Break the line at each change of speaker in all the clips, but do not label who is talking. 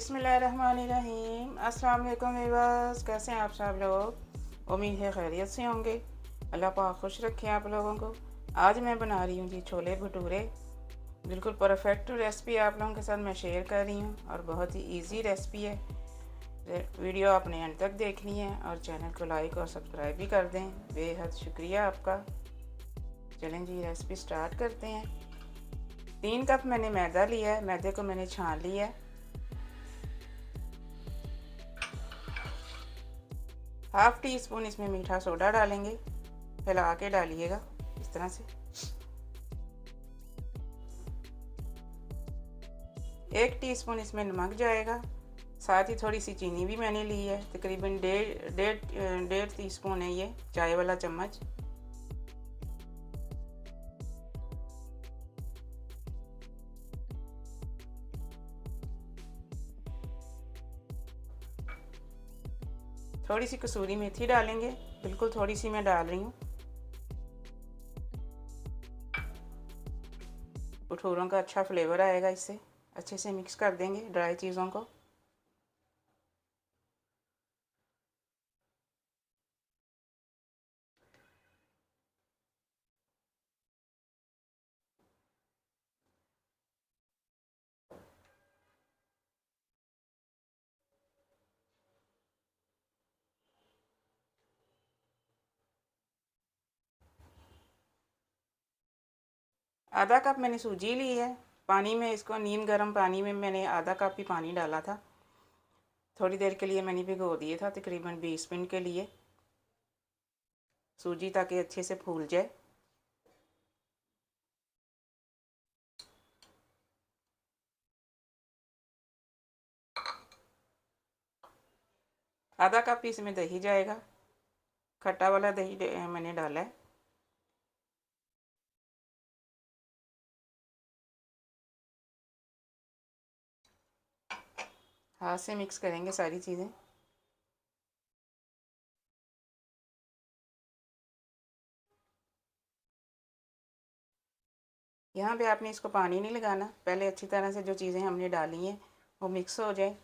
बिस्मिल्लाहिर्रहमानिर्रहीम। अस्सलाम वालेकुम व्यूअर्स, कैसे हैं आप सब लोग। उम्मीद है खैरियत से होंगे। अल्लाह पाक खुश रखे आप लोगों को। आज मैं बना रही हूँ जी छोले भटूरे। बिल्कुल परफेक्ट रेसिपी आप लोगों के साथ मैं शेयर कर रही हूँ और बहुत ही इजी रेसिपी है। वीडियो आपने अंत तक देखनी है और चैनल को लाइक और सब्सक्राइब भी कर दें। बेहद शुक्रिया आपका। चलें जी रेसिपी स्टार्ट करते हैं। 3 कप मैंने मैदा लिया है। मैदे को मैंने छान लिया है। हाफ टी स्पून इसमें मीठा सोडा डालेंगे। फैला के डालिएगा इस तरह से। 1 टीस्पून इसमें नमक जाएगा। साथ ही थोड़ी सी चीनी भी मैंने ली है। तकरीबन डेढ़ टीस्पून है ये चाय वाला चम्मच। थोड़ी सी कसूरी मेथी डालेंगे। बिल्कुल थोड़ी सी मैं डाल रही हूँ। भटूरों का अच्छा फ्लेवर आएगा इससे। अच्छे से मिक्स कर देंगे ड्राई चीज़ों को। आधा कप मैंने सूजी ली है। पानी में इसको नीम गर्म पानी में मैंने आधा कप ही पानी डाला था। थोड़ी देर के लिए मैंने भिगो दिया था, तकरीबन 20 मिनट के लिए, सूजी ताकि अच्छे से फूल जाए। आधा कप इसमें दही जाएगा। खट्टा वाला दही मैंने डाला है। हाथ से मिक्स करेंगे सारी चीज़ें। यहाँ पे आपने इसको पानी नहीं लगाना। पहले अच्छी तरह से जो चीज़ें हमने डाली हैं वो मिक्स हो जाए।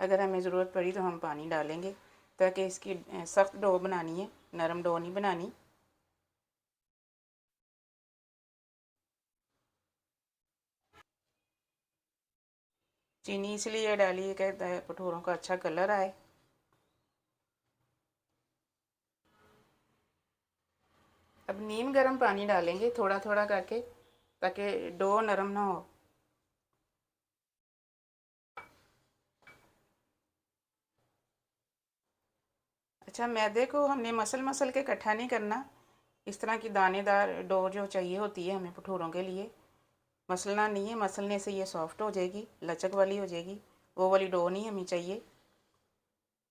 अगर हमें ज़रूरत पड़ी तो हम पानी डालेंगे, ताकि इसकी सख्त डो बनानी है, नरम डो नहीं बनानी। चीनी इसलिए डाली है कि भटूरों का अच्छा कलर आए। अब नीम गर्म पानी डालेंगे थोड़ा थोड़ा करके, ताकि डो नरम ना हो। अच्छा, मैदे को हमने मसल मसल के इकट्ठा नहीं करना। इस तरह की दानेदार डो जो चाहिए होती है हमें भटूरों के लिए, मसलना नहीं है। मसलने से ये सॉफ्ट हो जाएगी, लचक वाली हो जाएगी। वो वाली डो नहीं हमें चाहिए।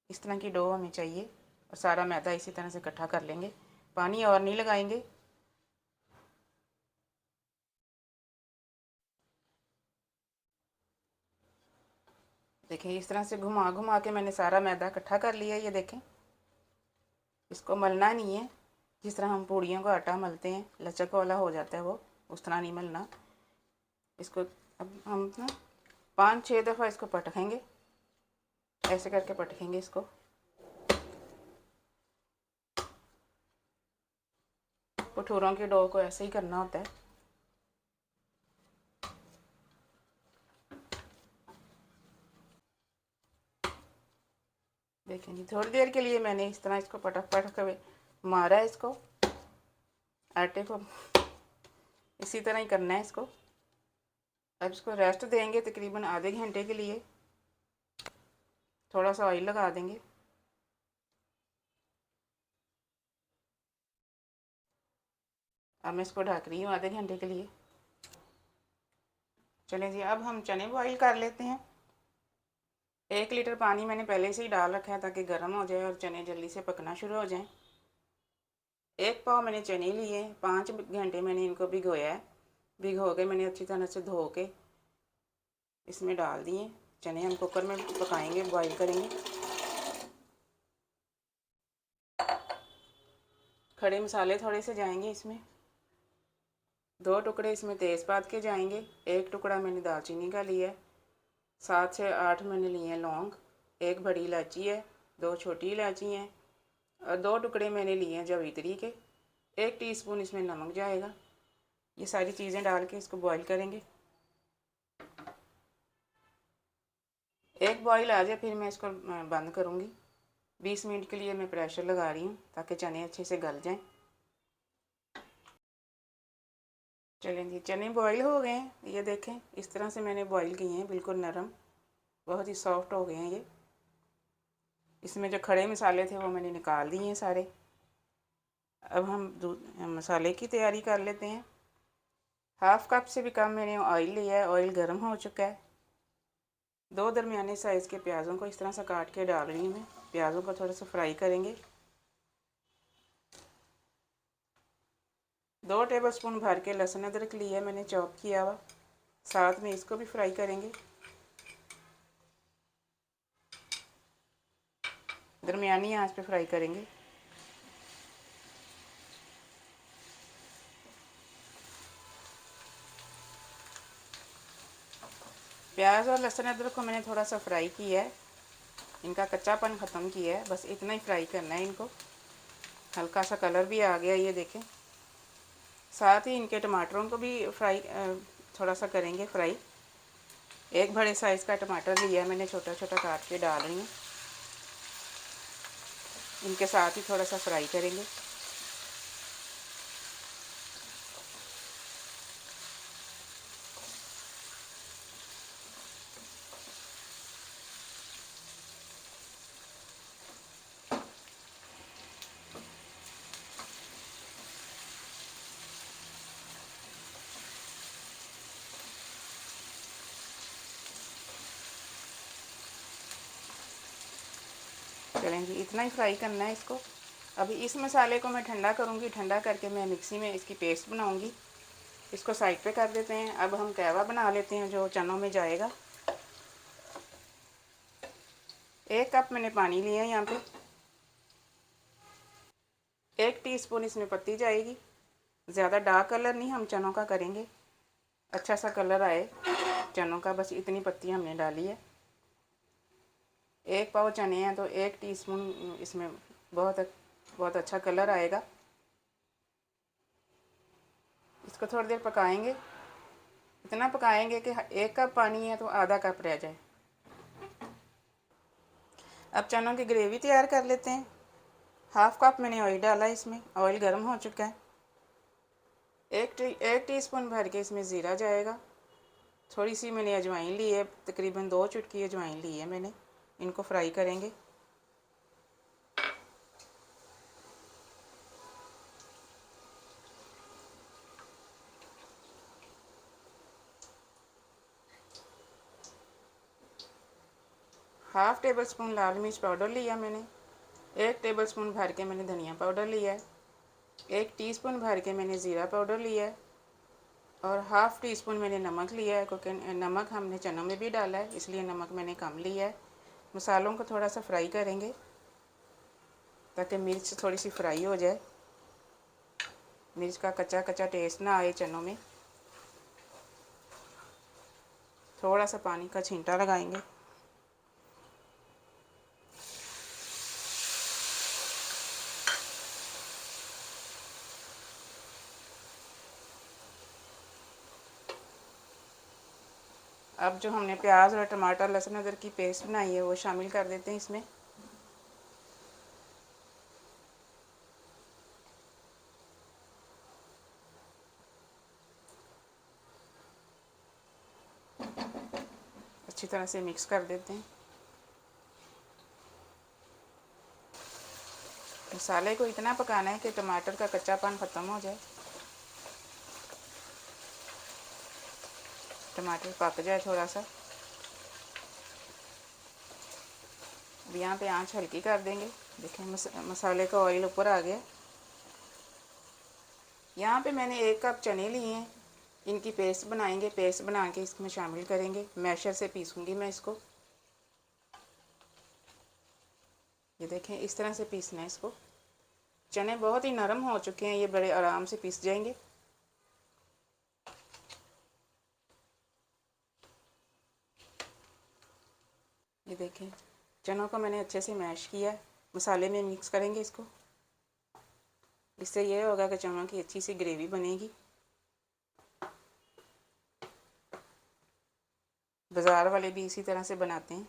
इस तरह की डो हमें चाहिए। और सारा मैदा इसी तरह से इकट्ठा कर लेंगे। पानी और नहीं लगाएंगे। देखें, इस तरह से घुमा घुमा के मैंने सारा मैदा इकट्ठा कर लिया। ये देखें, इसको मलना नहीं है। जिस तरह हम पूड़ियों का आटा मलते हैं, लचक वाला हो जाता है वो, उस तरह नहीं मलना इसको। अब हम ना 5-6 दफ़ा इसको पटखेंगे। ऐसे करके पटखेंगे इसको। भटूरों की डो को ऐसे ही करना होता है। देखें जी, थोड़ी देर के लिए मैंने इस तरह इसको पटक पटक कर मारा है इसको। आटे को इसी तरह ही करना है इसको। अब इसको रेस्ट देंगे तकरीबन आधे घंटे के लिए। थोड़ा सा ऑयल लगा देंगे। अब मैं इसको ढक रही हूँ आधे घंटे के लिए। चलें जी, अब हम चने बॉईल कर लेते हैं। 1 लीटर पानी मैंने पहले से ही डाल रखा है, ताकि गर्म हो जाए और चने जल्दी से पकना शुरू हो जाएं। 1 पाव मैंने चने लिए। 5 घंटे मैंने इनको भिगोया है। भिगो के मैंने अच्छी तरह से धो के इसमें डाल दिए। चने हम कुकर में पकाएंगे, बॉईल करेंगे। खड़े मसाले थोड़े से जाएंगे इसमें। 2 टुकड़े इसमें तेज़पात के जाएंगे। 1 टुकड़ा मैंने दालचीनी का लिया है। 7 से 8 मैंने लिए हैं लौंग, एक बड़ी इलायची है, 2 छोटी इलायची हैं और 2 टुकड़े मैंने लिए हैं जावित्री के। 1 टीस्पून इसमें नमक जाएगा। ये सारी चीज़ें डाल के इसको बॉईल करेंगे। एक बॉईल आ जाए फिर मैं इसको बंद करूँगी। 20 मिनट के लिए मैं प्रेशर लगा रही हूँ ताकि चने अच्छे से गल जाएं। चलें जी, चने बॉईल हो गए हैं। ये देखें, इस तरह से मैंने बॉईल किए हैं, बिल्कुल नरम, बहुत ही सॉफ्ट हो गए हैं ये। इसमें जो खड़े मसाले थे वो मैंने निकाल दिए हैं सारे। अब हम मसाले की तैयारी कर लेते हैं। 1/2 कप से भी कम मैंने ऑयल लिया है। ऑयल गर्म हो चुका है। 2 दरमियाने साइज़ के प्याज़ों को इस तरह से काट के डाल रही हूँ मैं। प्याज़ों को थोड़ा सा फ्राई करेंगे। 2 टेबलस्पून भर के लहसुन अदरक लिया है मैंने चॉप किया हुआ, साथ में इसको भी फ्राई करेंगे। दरमियानी आंच पे फ्राई करेंगे। प्याज और लहसुन अदरक को मैंने थोड़ा सा फ्राई किया है, इनका कच्चापन ख़त्म किया है। बस इतना ही फ्राई करना है इनको। हल्का सा कलर भी आ गया, ये देखें। साथ ही इनके टमाटरों को भी फ्राई थोड़ा सा करेंगे फ्राई। एक बड़े साइज़ का टमाटर लिया है मैंने, छोटा छोटा काट के डाल रही हूँ। इनके साथ ही थोड़ा सा फ्राई करेंगे। चलें जी, इतना ही फ्राई करना है इसको। अभी इस मसाले को मैं ठंडा करूँगी। ठंडा करके मैं मिक्सी में इसकी पेस्ट बनाऊँगी। इसको साइड पे कर देते हैं। अब हम कहवा बना लेते हैं जो चनों में जाएगा। 1 कप मैंने पानी लिया है यहाँ पे। 1 टीस्पून इसमें पत्ती जाएगी। ज़्यादा डार्क कलर नहीं हम चनों का करेंगे, अच्छा सा कलर आए चनों का, बस इतनी पत्ती हमने डाली है। 1 पाव चने हैं तो 1 टीस्पून इसमें बहुत बहुत अच्छा कलर आएगा। इसको थोड़ी देर पकाएंगे। इतना पकाएंगे कि 1 कप पानी है तो आधा कप रह जाए। अब चनों की ग्रेवी तैयार कर लेते हैं। 1/2 कप मैंने ऑयल डाला, इसमें ऑयल गर्म हो चुका है। 1 टीस्पून भर के इसमें ज़ीरा जाएगा। थोड़ी सी मैंने अजवाइन ली है, तकरीबन 2 चुटकी अजवाइन ली है मैंने। इनको फ्राई करेंगे। हाफ़ टेबल स्पून लाल मिर्च पाउडर लिया मैंने। 1 टेबल स्पून भर के मैंने धनिया पाउडर लिया है। 1 टीस्पून भर के मैंने ज़ीरा पाउडर लिया है और हाफ़ टी स्पून मैंने नमक लिया है, क्योंकि नमक हमने चनों में भी डाला है, इसलिए नमक मैंने कम लिया है। मसालों को थोड़ा सा फ्राई करेंगे ताकि मिर्च थोड़ी सी फ्राई हो जाए, मिर्च का कच्चा कच्चा टेस्ट ना आए चनों में। थोड़ा सा पानी का छींटा लगाएंगे। अब जो हमने प्याज और टमाटर लहसुन अदरक की पेस्ट बनाई है वो शामिल कर देते हैं इसमें। अच्छी तरह से मिक्स कर देते हैं। मसाले को इतना पकाना है कि टमाटर का कच्चापन ख़त्म हो जाए, टमाटर पक जाए थोड़ा सा। अब यहाँ पे आंच हल्की कर देंगे। देखें मसाले का ऑयल ऊपर आ गया। यहाँ पे मैंने 1 कप चने लिए हैं, इनकी पेस्ट बनाएंगे। पेस्ट बना के इसमें शामिल करेंगे। मैशर से पीसूँगी मैं इसको। ये देखें, इस तरह से पीसना है इसको। चने बहुत ही नरम हो चुके हैं, ये बड़े आराम से पीस जाएंगे। ये देखें, चनों को मैंने अच्छे से मैश किया, मसाले में मिक्स करेंगे इसको। इससे ये होगा कि चनों की अच्छी सी ग्रेवी बनेगी। बाज़ार वाले भी इसी तरह से बनाते हैं।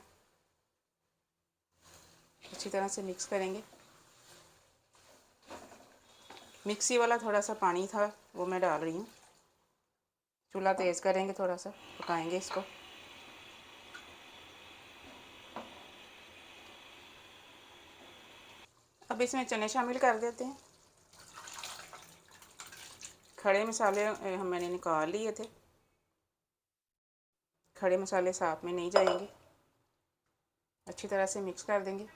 अच्छी तरह से मिक्स करेंगे। मिक्सी वाला थोड़ा सा पानी था वो मैं डाल रही हूँ। चूल्हा तेज़ करेंगे, थोड़ा सा पकाएंगे इसको। अब इसमें चने शामिल कर देते हैं। खड़े मसाले मैंने निकाल लिए थे, खड़े मसाले साथ में नहीं जाएंगे। अच्छी तरह से मिक्स कर देंगे।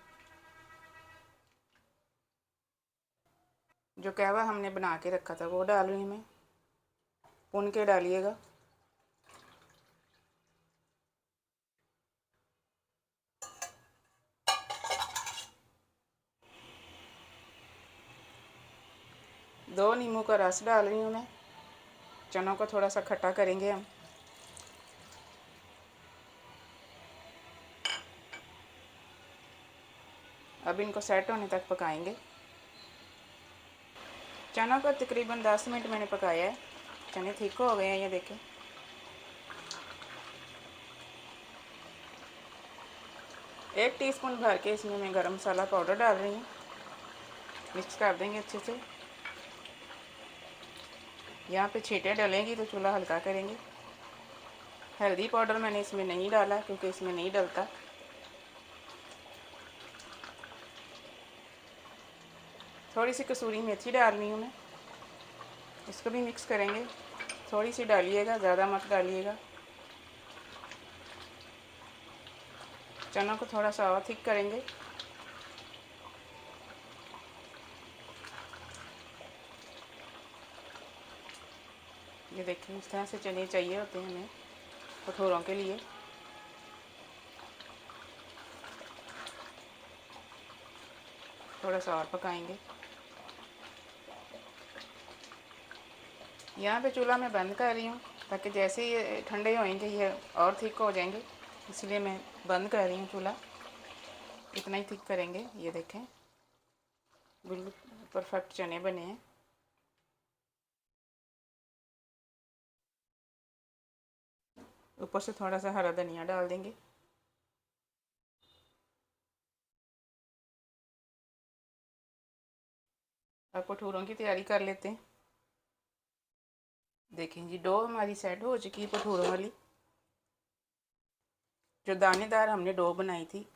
जो कहवा हमने बना के रखा था वो डाल रही हूँ मैं। भून के डालिएगा। दो नींबू का रस डाल रही हूँ मैं। चनों को थोड़ा सा खट्टा करेंगे हम। अब इनको सेट होने तक पकाएंगे। चनों को तकरीबन 10 मिनट मैंने पकाया है। चने ठीक हो गए हैं, ये देखें। एक टीस्पून भर के इसमें मैं गरम मसाला पाउडर डाल रही हूँ। मिक्स कर देंगे अच्छे से। यहाँ पे छींटे डलेंगी तो चूल्हा हल्का करेंगे। हल्दी पाउडर मैंने इसमें नहीं डाला क्योंकि इसमें नहीं डलता। थोड़ी सी कसूरी मेथी डाल रही हूँ मैं। इसको भी मिक्स करेंगे। थोड़ी सी डालिएगा, ज़्यादा मत डालिएगा। चनों को थोड़ा सा और थिक करेंगे। ये देखिए, इस तरह से चने चाहिए होते हैं हमें भटूरों के लिए। थोड़ा सा और पकाएंगे। यहाँ पे चूल्हा मैं बंद कर रही हूँ ताकि जैसे ही ठंडे होंगे ये और थिक हो जाएंगे, इसलिए मैं बंद कर रही हूँ चूल्हा। इतना ही थिक करेंगे। ये देखें, बिल्कुल परफेक्ट चने बने हैं। ऊपर से थोड़ा सा हरा धनिया डाल देंगे। अब भटूरों की तैयारी कर लेते हैं। देखें जी, डो हमारी सेट हो चुकी है भटूरों वाली। जो दानेदार हमने डो बनाई थी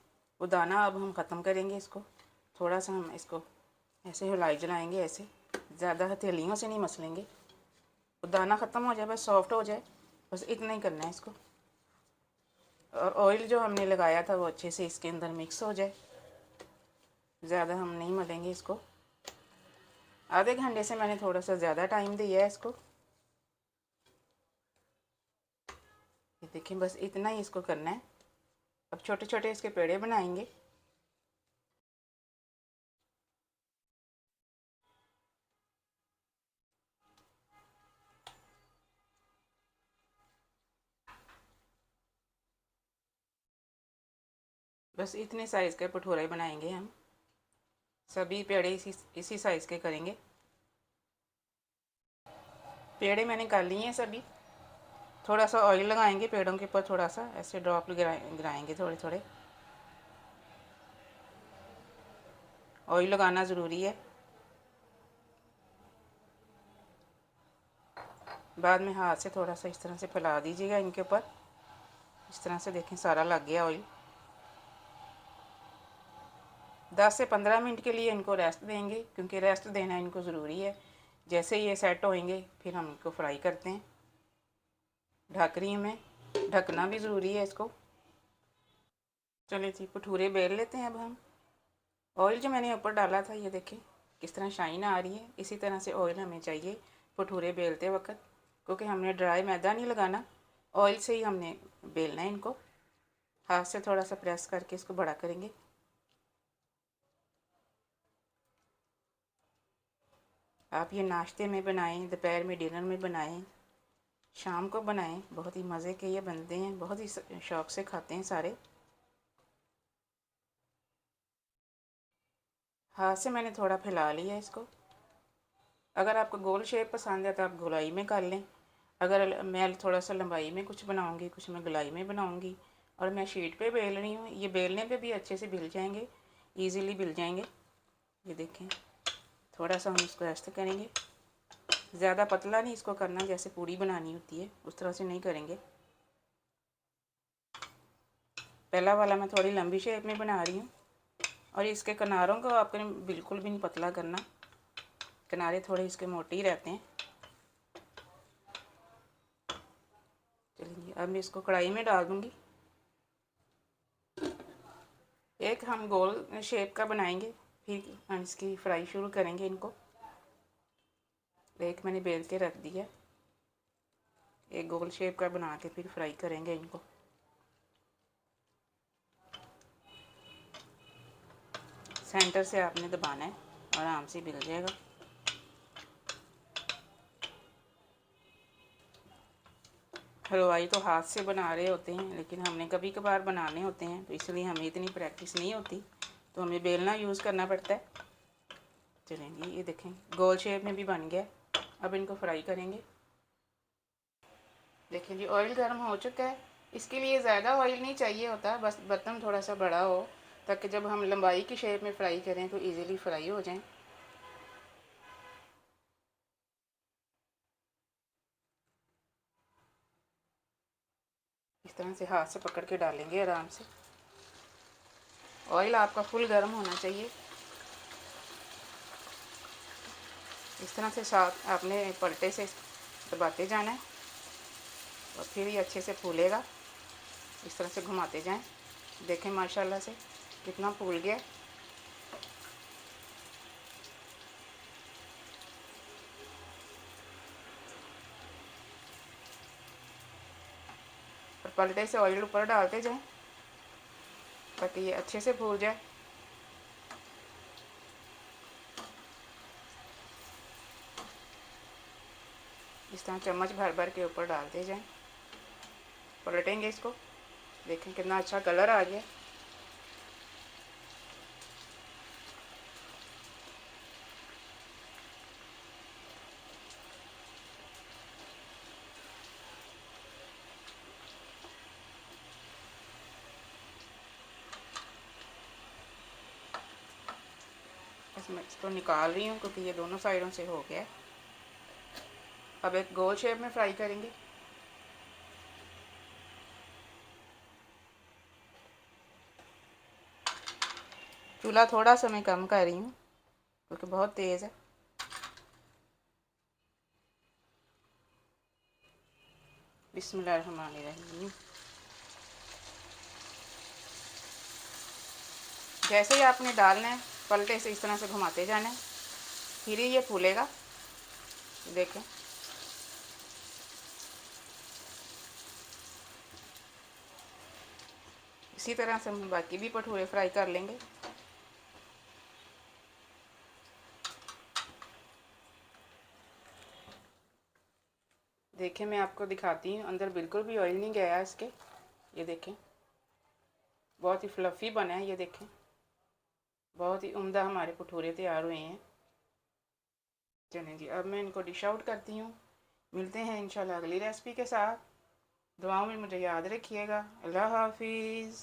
वो दाना अब हम ख़त्म करेंगे इसको। थोड़ा सा हम इसको ऐसे हिलाई जलाएंगे, ऐसे ज़्यादा हथेलियों से नहीं मसलेंगे। वो दाना ख़त्म हो जाए, बस सॉफ्ट हो जाए, बस इतना ही करना है इसको। और ऑयल जो हमने लगाया था वो अच्छे से इसके अंदर मिक्स हो जाए। ज़्यादा हम नहीं मलेंगे इसको। आधे घंटे से मैंने थोड़ा सा ज़्यादा टाइम दिया है इसको। ये देखिए, बस इतना ही इसको करना है। अब छोटे छोटे इसके पेड़े बनाएंगे। बस इतने साइज़ के भटूरे बनाएंगे हम। सभी पेड़े इसी साइज़ के करेंगे। पेड़े मैंने कर लिए हैं सभी। थोड़ा सा ऑयल लगाएंगे पेड़ों के ऊपर, थोड़ा सा ऐसे ड्रॉप गिराएंगे थोड़े थोड़े। ऑयल लगाना ज़रूरी है। बाद में हाथ से थोड़ा सा इस तरह से फैला दीजिएगा इनके ऊपर। इस तरह से देखें, सारा लग गया ऑयल। 10 से 15 मिनट के लिए इनको रेस्ट देंगे क्योंकि रेस्ट देना इनको ज़रूरी है। जैसे ये सेट होएंगे फिर हम इनको फ्राई करते हैं। ढक रही हूँ मैं, ढकना भी ज़रूरी है इसको। चलिए जी, भटूरे बेल लेते हैं अब हम। ऑयल जो मैंने ऊपर डाला था ये देखें किस तरह शाइन आ रही है। इसी तरह से ऑयल हमें चाहिए भटूरे बेलते वक्त, क्योंकि हमने ड्राई मैदा नहीं लगाना, ऑयल से ही हमने बेलना है इनको। हाथ से थोड़ा सा प्रेस करके इसको बड़ा करेंगे। आप ये नाश्ते में बनाएं, दोपहर में डिनर में बनाएं, शाम को बनाएं। बहुत ही मज़े के ये बनते हैं, बहुत ही शौक़ से खाते हैं सारे। हाथ से मैंने थोड़ा फैला लिया इसको। अगर आपको गोल शेप पसंद है तो आप गोलाई में कर लें। अगर मैं थोड़ा सा लंबाई में कुछ बनाऊंगी, कुछ मैं गोलाई में बनाऊंगी, और मैं शीट पे बेल रही हूँ, ये बेलने पे भी अच्छे से बिल जाएंगे, इजीली बिल जाएंगे। ये देखें, थोड़ा सा हम इसको ऐसे करेंगे, ज़्यादा पतला नहीं इसको करना, जैसे पूड़ी बनानी होती है उस तरह से नहीं करेंगे। पहला वाला मैं थोड़ी लंबी शेप में बना रही हूँ, और इसके किनारों को आपको बिल्कुल भी नहीं पतला करना, किनारे थोड़े इसके मोटे ही रहते हैं। चलिए अब मैं इसको कढ़ाई में डाल दूँगी। एक हम गोल शेप का बनाएंगे, फिर हम इसकी फ्राई शुरू करेंगे इनको। एक मैंने बेल के रख दिया, एक गोल शेप का बना के फिर फ्राई करेंगे इनको। सेंटर से आपने दबाना है, आराम से मिल जाएगा। हलवाई तो हाथ से बना रहे होते हैं, लेकिन हमने कभी कभार बनाने होते हैं, तो इसलिए हमें इतनी प्रैक्टिस नहीं होती, तो हमें बेलना यूज़ करना पड़ता है। चलेंगे, ये देखें गोल शेप में भी बन गया। अब इनको फ्राई करेंगे। देखें जी, ऑयल गर्म हो चुका है। इसके लिए ज़्यादा ऑयल नहीं चाहिए होता, बस बर्तन थोड़ा सा बड़ा हो, ताकि जब हम लंबाई की शेप में फ्राई करें तो इजीली फ्राई हो जाएं। इस तरह से हाथ से पकड़ के डालेंगे आराम से। ऑयल आपका फुल गर्म होना चाहिए। इस तरह से साथ आपने पलटे से दबाते जाना है, और फिर ये अच्छे से फूलेगा। इस तरह से घुमाते जाएं। देखें माशाल्लाह से कितना फूल गया। और पलटे से ऑयल ऊपर डालते जाएं ताकि ये अच्छे से फूल जाए। इस तरह चम्मच भर भर के ऊपर डालते जाएं, पलटेंगे इसको। देखें कितना अच्छा कलर आ गया। इसमें इसको निकाल रही हूँ क्योंकि ये दोनों साइडों से हो गया। अब एक गोल शेप में फ्राई करेंगे। चूल्हा थोड़ा सा मैं कम कर रही हूँ क्योंकि बहुत तेज़ है। बिस्मिल्लाहिर्रहमानिर्रहीम। जैसे ही आपने डालना है, पलटे से इस तरह से घुमाते जाना है, फिर ही ये फूलेगा। देखें इसी तरह से हम बाकी भी भटूरे फ्राई कर लेंगे। देखें मैं आपको दिखाती हूँ, अंदर बिल्कुल भी ऑयल नहीं गया इसके। ये देखें बहुत ही फ्लफ़ी बना है। ये देखें बहुत ही उम्दा हमारे भटूरे तैयार हुए हैं। चलें जी, अब मैं इनको डिश आउट करती हूँ। मिलते हैं इंशाल्लाह अगली रेसिपी के साथ। दुआओं में मुझे याद रखिएगा। अल्लाह हाफिज़।